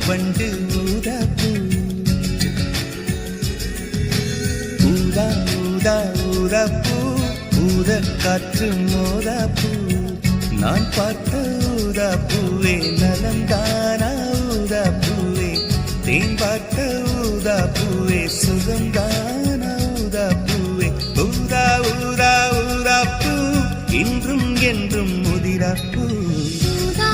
வண்டு ஊதாப்பூ ஊதா ஊதா ஊதாப்பூ ஊத காற்று மோதாப்பூ நான் பார்த்த ஊதாப்பூவே நலந்தானா ஊதாப்பூவே தேன் பார்த்த ஊதாப்பூவே சுகந்தானா ஊதாப்பூவே ஊதா ஊதா ஊதாப்பூ இன்றும் என்றும் முதிராப்பூ ஊதா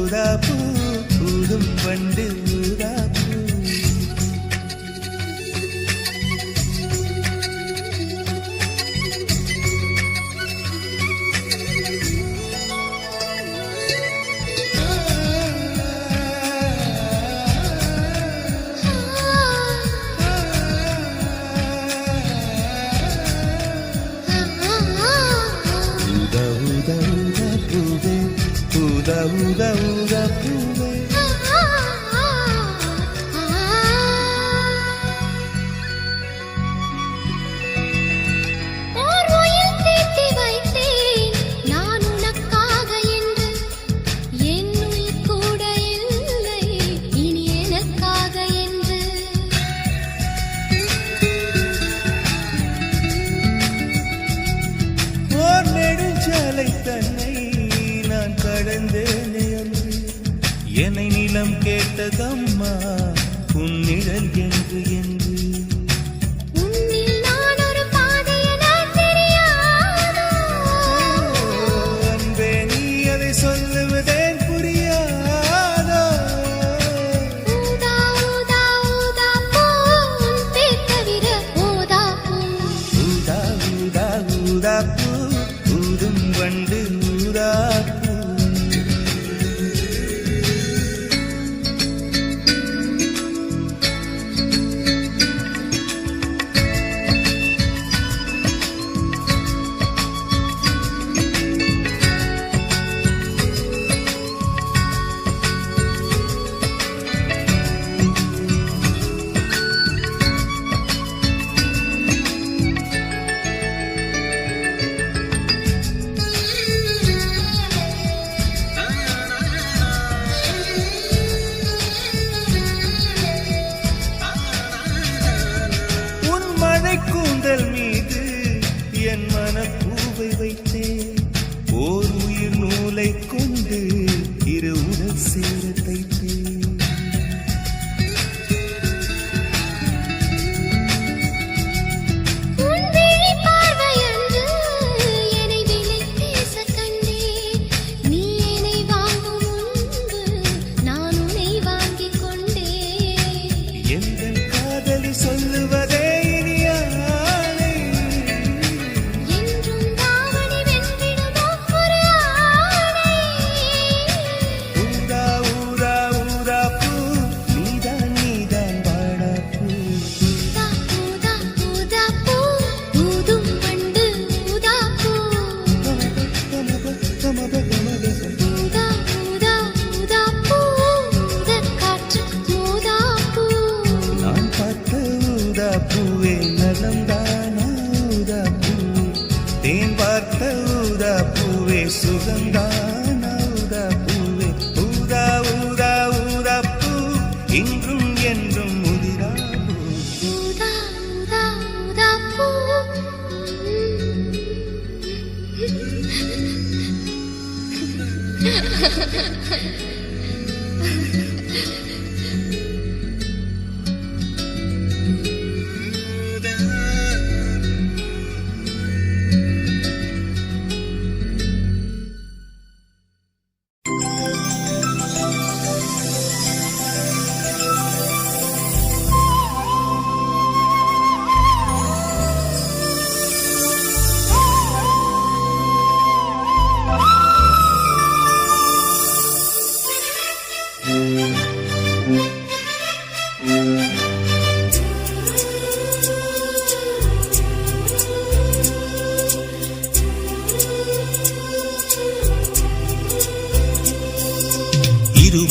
ஊதாப்பூ ஊதும் வண்டு ஊதாப்பூ ஊதா ஊதா ஊதா பூவே என்னை நிலம் கேட்டதம்மா உன்னிழல் என்று என்று அன்பே நீ அதை சொல்லுவதேன் புரியாதோ ஊதா ஊதா ஊதாப்பூ ஊதும் வண்டு ஊதாப்பூ கூந்தல் மீது என் மனப்பூவை வைத்தேன் ஓர் உயிர் நூலை கொண்டு இரு உடல் சேர தைத்தேன் எங்கள் காதலி சொல்லுவதே பூவே நலந்தானா ஊதாப்பூவே தேன் பார்த்த ஊதாப்பூவே சுகந்தானா ஊதாப்பூவே ஊதா ஊதா ஊதாப்பூ இன்றும் என்றும் முதிராப்பூ ஊதா ஊதாப்பூ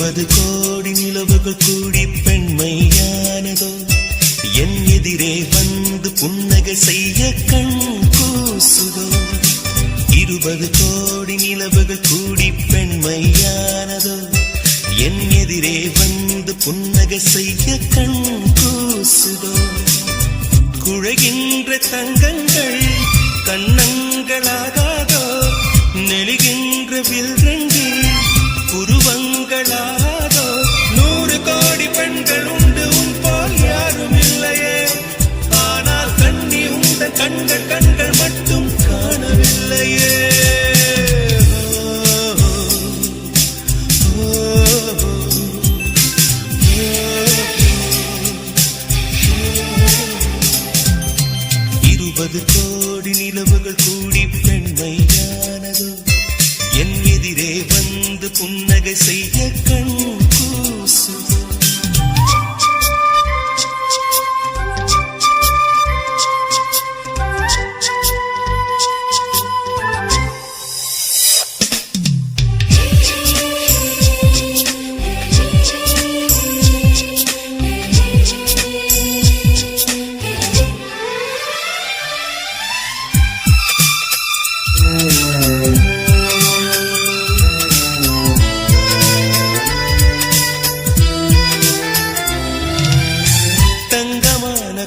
20 கோடி நிலவுகள் கூடி பெண்மையானதோ என் எதிரே வந்து புன்னகை செய்ய கண் கூசுதோ 20 கோடி நிலவுகள் கூடி பெண்மையானதோ என் எதிரே வந்து புன்னகை செய்ய கண் கூசுதோ குழைகின்ற தங்கங்கள் கண்ணங்களாகாதோ நெளிகின்ற வில்ரங்கில் புருவங்களாகாதோ 100 கோடி பெண்கள் உண்டு உன் போல் யாரும் இல்லையே ஆனால் கண்ணி உண்ட கண்கள் கண்கள் மட்டும் காணவில்லையே கோடி நிலவுகள் கூடி பெண்மையானதோ என் எதிரே வந்து புன்னகை செய்ய கண் கூசுதோ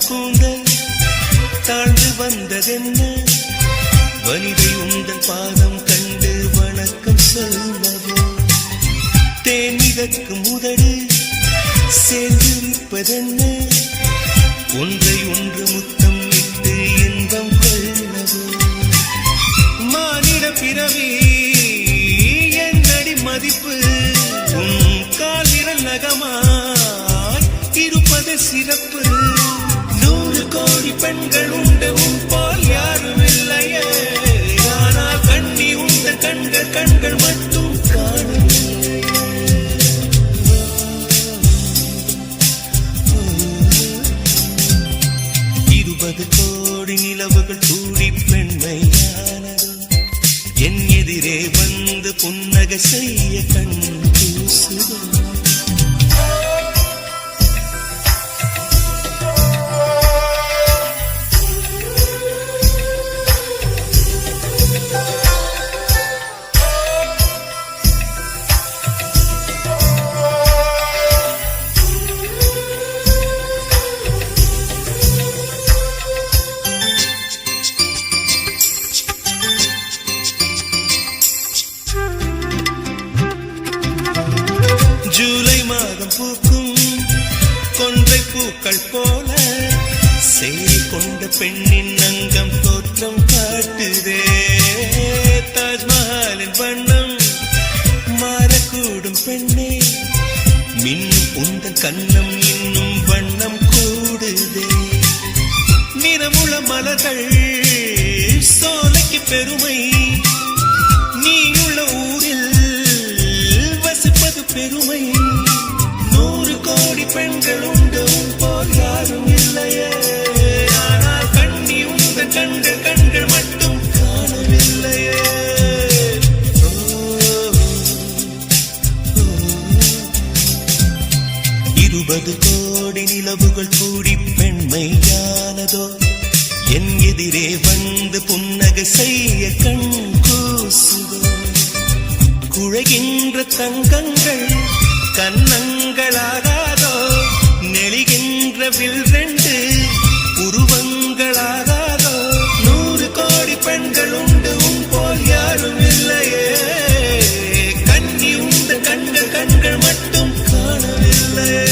கூந்தல் தாழ்ந்து வந்ததென்ன வனிதை உந்தன் பாதம் கண்டு வணக்கம் சொல்லவோ தேன் மிதக்கும் உதடு சேர்ந்திருப்பதென்ன ஒன்றை ஒன்று முத்தம் விட்டு இன்பம் கொள்ளவோ மானிட பிறவி என்னடி மதிப்பு உன் காலிரல் நகமாய் இருப்பது சிறப்பு 100 கோடி பெண்கள் உண்டு உன் போல் யாரும் இல்லையே ஆனால் கண்ணி உண்ட கண்கள் கண்கள் மட்டும் காணவில்லையே 20 கோடி நிலவுகள் கூடி பெண்மையானதோ என் எதிரே வந்து புன்னகை செய்ய கண் கூசுதோ ஜூலை மாதம் பூக்கும் கொன்றை பூக்கள் போல சேரி கொண்ட பெண்ணின் அங்கம் தோற்றம் காட்டுதே தாஜ்மஹாலின் வண்ணம் மாறக்கூடும் பெண்ணே மின்னும் உந்தன் கண்ணம் இன்னும் வண்ணம் கூடுதே நிறமுள மலர்கள் சோலைக்கு பெருமை நீயுள்ள ஊரில் வசிப்பது பெருமை 100 கோடி பெண்கள் உண்டு உன் போல் யாரும் இல்லையே ஆனால் கண்ணி உந்த கண்கள் கண்கள் மட்டும் காணவில்லையே 20 கோடி நிலவுகள் கூடி பெண்மையானதோ என் எதிரே வந்து புன்னகை செய்ய கண் கூசுதோ குழைகின்ற தங்கங்கள் கண்ணங்களாகாதோ நெளிகின்ற வில்ரெண்டு உருவங்களாகாதோ 100 கோடி பெண்கள் உண்டு உன் போல் யாரும் இல்லையே கண்ணி உண்ட கண்கள் கண்கள் மட்டும் காணவில்லையே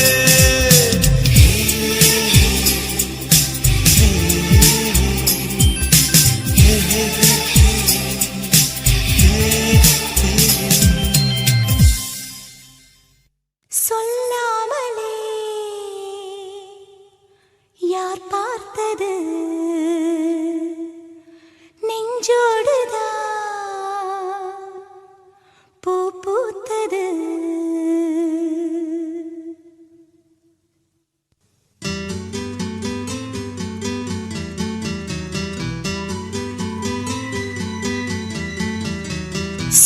சொல்லாமலே யார் பார்த்தது நெஞ்சோடுதான் பூ பூத்தது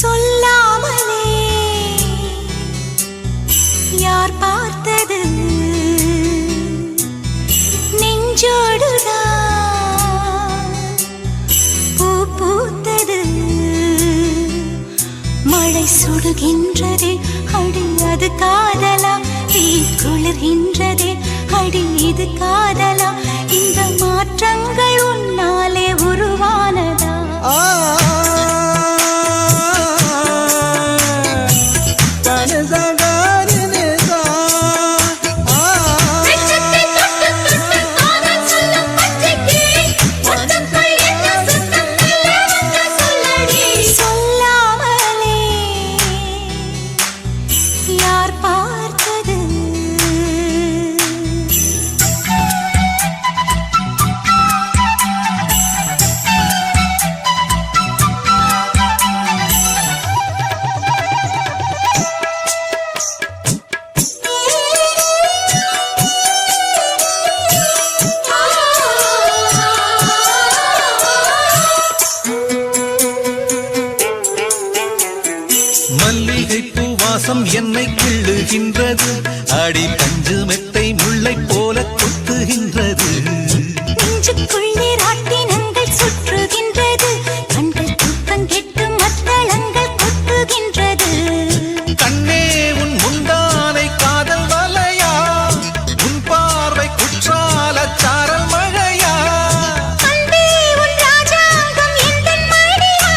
சொல்லாமலே சுடுகின்றதே அடி அது காதலா, தீ குளிர்கின்றதே அடி இது காதலா, இந்த மாற்றங்கள் உன்னாலே உருவானதா? மல்லிகைப்பூ வாசம் என்னை கிள்ளுகின்றது, அடி பஞ்சு மெத்தை முல்லை போல கொத்துகின்றது. நெஞ்சுக்குள்ளே ராட்டினங்கள் சுற்றுகின்றது, கண்கள் தூக்கம் கெட்டு மத்தளங்கள் கொட்டுகின்றது. கண்ணே உன் முந்தானை காதல் வலையா, உன் பார்வை குற்றால சாரல் மழையா, அன்பே உன் ராஜாங்கம் எந்தன் மடியா,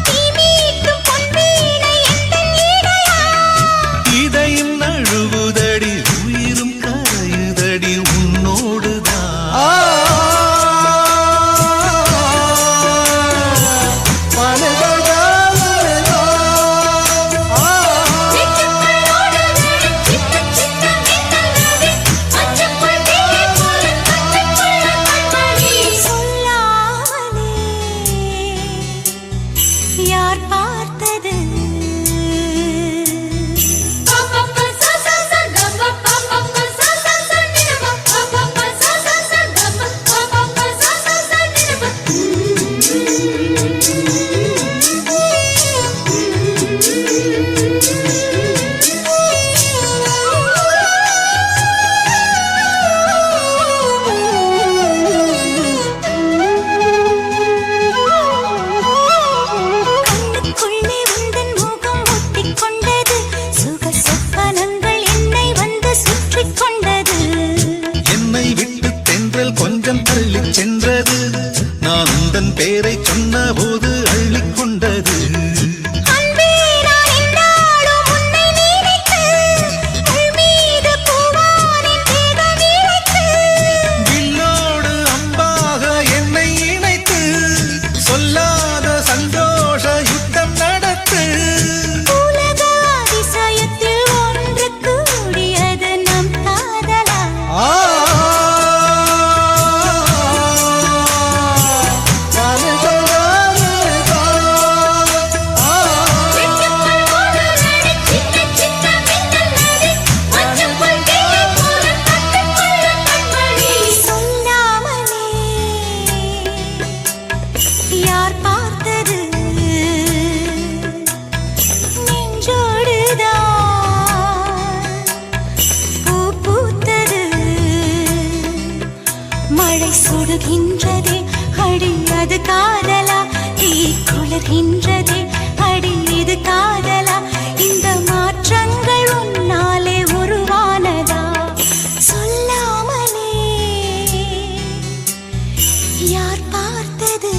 நீ மீட்டும் பொன்வீணை எந்தன் இடையா. இதயம் நழுவுதடி உயிரும் கரையுதடி உன்னோடுதான். யார் பார்த்தது? கண்ணுக்குள்ளே உந்தன் முகம் ஒட்டிக் கொண்டது, சுக சொப்பனங்கள் என்னை வந்து சுற்றிக் கொண்டது. என்னை விட்டு தென்றல் கொஞ்சம் தள்ளிச் சென்றது, நான் உந்தன் பேரை சொன்ன போது அள்ளிக் கொண்டது. அன்பே நான் என்னாலும் உன்னை நினைத்து, உள் மீது பூவானின் தேகம் இழைத்து, வில்லோடு அம்பாக என்னை இணைத்து, சொல்லாத சந்தோஷ யுத்தம் நடத்து. உலக அதிசயத்தில் ஒன்று கூடியது நம் காதலா. சொல்லாமலே யார் பார்த்தது? நெஞ்சோடுதான் பூ பூத்தது, மழை சுடுகின்றதே அடி அது காதலா, தீ குளிர்கின்றதே அடி இது காதலா, இந்த மாற்றங்கள் உன்னாலே உருவானதா? சொல்லாமலே யார் பார்த்தது?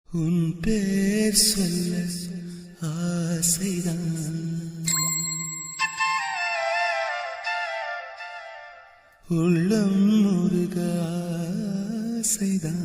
உன் பேர் சொல்ல ஆசைதான், உள்ளம் முருக ஆசைதான்.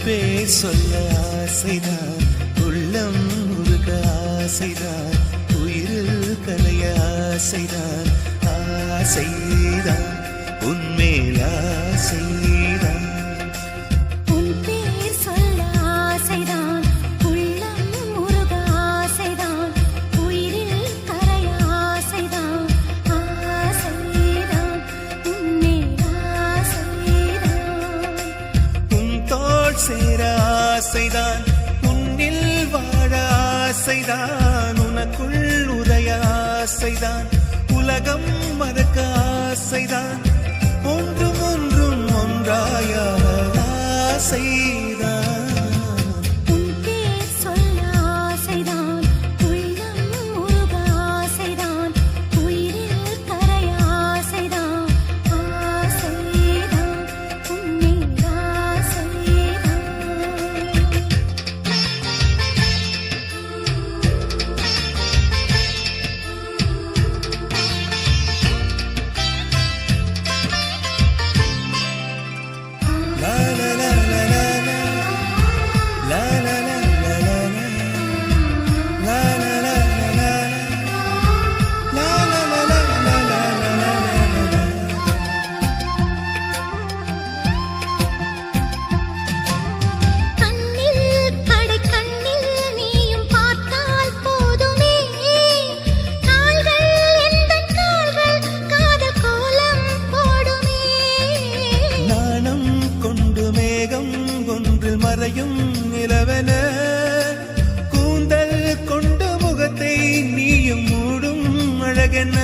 பேர் சொல்ல ஆசைதான், உள்ளம் முருக ஆசைதான், உயிரில் கலைய ஆசைதான், ஆசைதான் உன்மேல் ஆசைதான். உன் பேர் சொல்ல ஆசைதான், உள்ளம் முருக ஆசைதான், உயிரில் கரைய ஆசைதான். தோள் சேர ஆசைதான், உன்னில் வாழ ஆசைதான், உனக்குள் உரைய ஆசைதான், உலகம் மறக்க ஆசைதான், ஒன்றும் ஒன்றும் ஒன்றாய ஆசைதான். உன் பேர் சொல்ல ஆசைதான், உள்ளம் உருக ஆசைதான், உயிரில் கரைய ஆசைதான், ஆசைதான், உன்மேல் ஆசைதான். La la la la la la. La la la la la la. La la la la la la. La la la la la la la. கண்ணில் கடை கண்ணில் நீயும் பார்த்தால் போதுமே, கால்கள் எந்தன் கால்கள் காதல் கோலம் போடுமே. நாணம் கொண்டு மேகம் ஒன்றில் மறையும் நிலவென, கூந்தல் கொண்டு முகத்தை நீயும் மூடும் அழகென.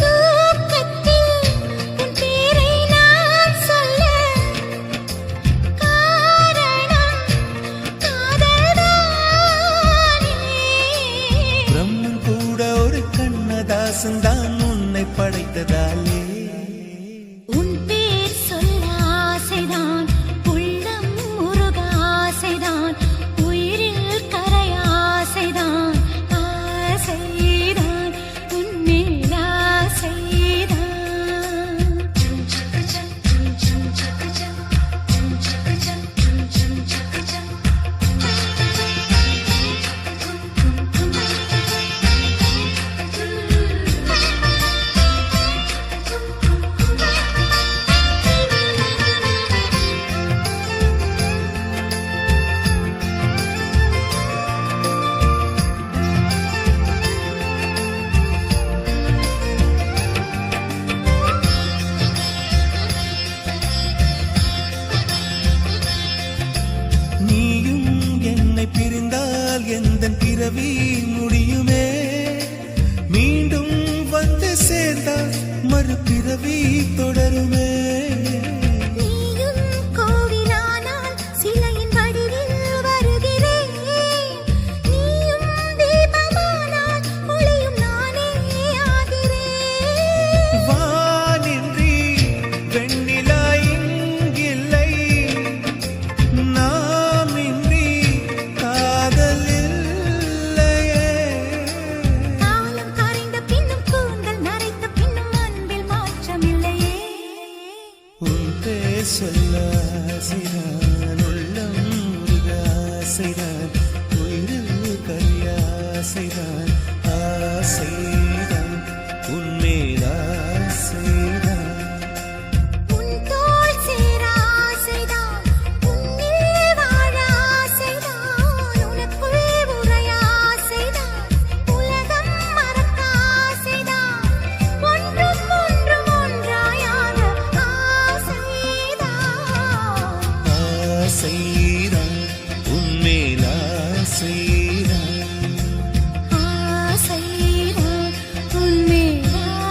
தூக்கத்தில் உன் பேரை நான் சொல்ல காரணம் காதல்தானே. பிரம்மன் கூட ஒரு கண்ணதாசன் தான் உன்னை படைத்ததாலே. உன் பேர் சொல்ல ஆசைதான், உள்ளம் உருக ஆசைதான், உயிரில் கரைய ஆசைதான், ஆசைதான், உன்மேல் ஆசைதான். நீயும் என்னை பிரிந்தால் எந்தன் பிறவி முடியுமே, மீண்டும் வந்து சேர்ந்தால் மறுபிறவி தொடருமே. நீயும் கோவிலானால் சிலையின் வடிவில் வருகிறேன், நீயும் தீபமானால் ஒளியும் நானே ஆகிறேன். வானின்றி வெண்ணிலா இங்கில்லை, நாமின்றி காதல் இல்லையே. காலம் கரைந்த பின்னும் கூந்தல் நரைத்த பின்னும் அன்பில் மாற்றமில்லையே. உன் பேர் சொல்ல ஆசைதான், உள்ளம் உருக ஆசைதான், உயிரில் கரிய ஆசைதான், ஆசைதான், உன்மேல் ஆசைதான். உன் தோள் சேர ஆசைதான், உன்னில் வாழ ஆசைதான், உனக்குள் உரைய ஆசைதான், உலகம் மறக்க ஆசைதான், ஒன்றும் ஒன்றும் ஒன்றாயான ஆசைதான். ஆசைதான், உன்மேல் ஆசைதான். ஆசைதான், உன்மேல்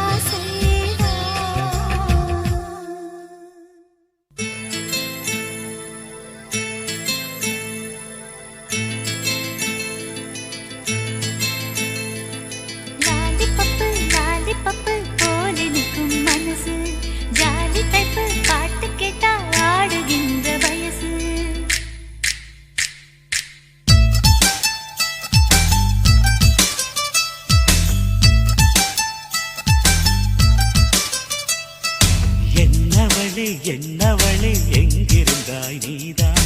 ஆசைதான். லாலிபப்பு போல நிற்கும் மனசு, ஜாலி டைப்பு பாட்டு கேட்டா ஆடுகின்ற வயசு. என்னவளே என்னவளே எங்கிருந்தாய் நீதான்,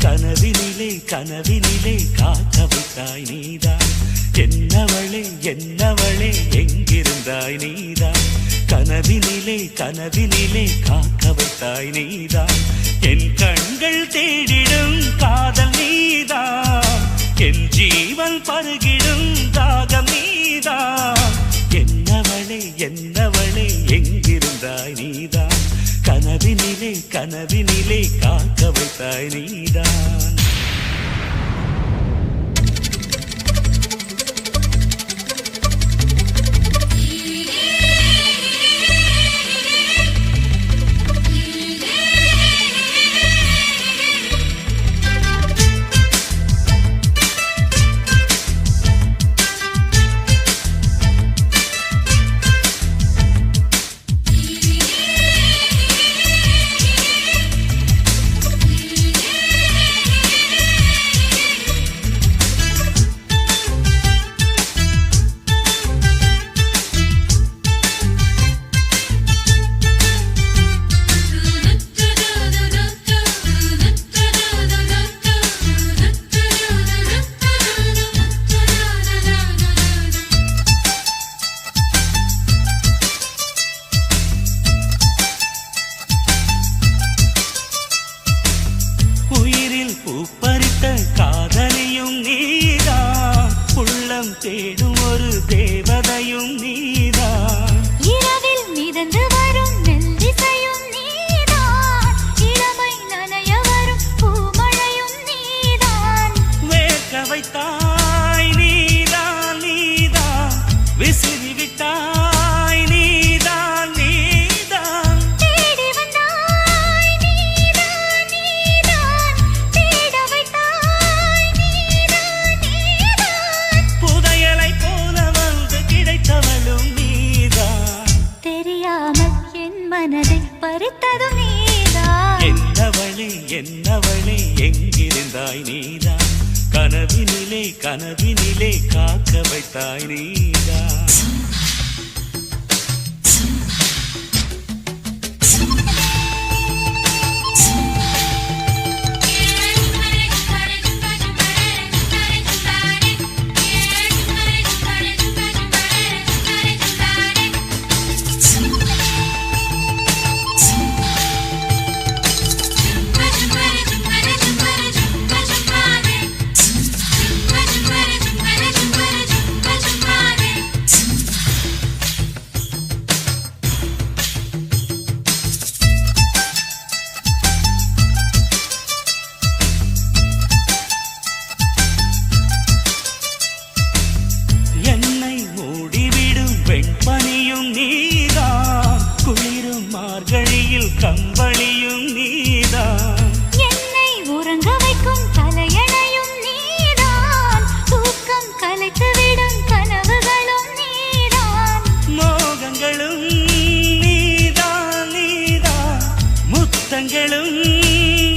கனவினிலே கனவினிலே காக்க வைத்தாய் நீதான். என்னவளே என்னவளே எங்கிருந்தாய் நீதான், கனவினிலே கனவினிலே காக்க வைத்தாய் நீதான். என் கண்கள் தேடிடும் காதல் நீதான், என் ஜீவன் பருகிடும் தாகம் நீதான். என்னவளே என்னவளே எங்கிருந்தாய் நீதான், கனவினிலே கனவினிலே கனவினிலே காக்க வைத்தாய் நீதான். தேடும் ஒரு தேவதையும் நீதான். இரவில் மிதந்து வரும் மெல்லிசையும் நீதான். இளமை நனைய வரும் பூமழையும் நீதான். வேர்க்க வைத்தாய் நீதான் நீதான், விசிறி விட்டாய் நீதான் நீதான். தேடி வந்தாய் நீதான் நீதான், தேட வைத்தாய் நீதான் நீதான். புதையலை போல வந்து கிடைத்தவளும் நீதான். தெரியாமல் என் மனதை பறித்ததும் நீதான். என்னவளே என்னவளே எங்கிருந்தாய் நீதான். கனவினிலே கனவினிலே காக்க வைத்தாய் நீதான். வெண்பனியும் நீதான், குளிரும் மார்கழியில் கம்பளியும் நீதான். என்னை உறங்க வைக்கும் தலையணையும் நீதான். தூக்கம் கலைத்துவிடும் கனவுகளும் நீதான். மோகங்களும் நீதான் நீதான், முத்தங்களும்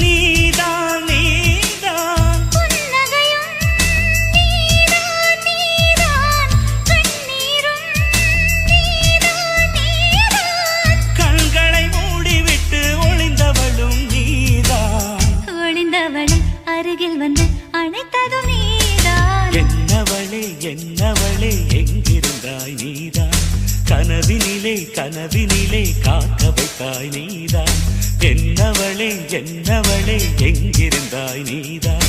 நீதான் நீதான். புன்னகையும் நீதான் நீதான், கண்ணீரும் நீதான் நீதான். கண்களை மூடிவிட்டு ஒளிந்தவளும் நீதான். ஒளிந்தவளை அருகில் வந்து அணைத்ததும் நீதான். என்னவளே என்னவளே எங்கிருந்தாய் நீதான். கனவினிலே கனவினிலே காக்க வைத்தாய் நீதான். என்னவளே என்னவளே எங்கிருந்தாய் நீதான்.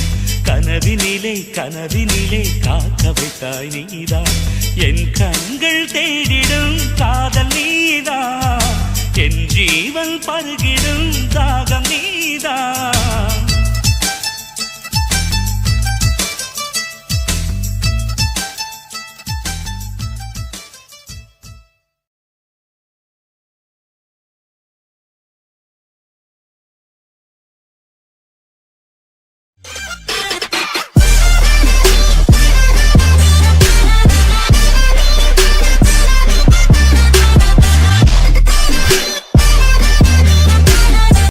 கனவினிலே கனவினிலே காக்க வைத்தாய் நீதான். என் கண்கள் தேடிடும் காதல் நீதான். என் ஜீவன் பருகிடும்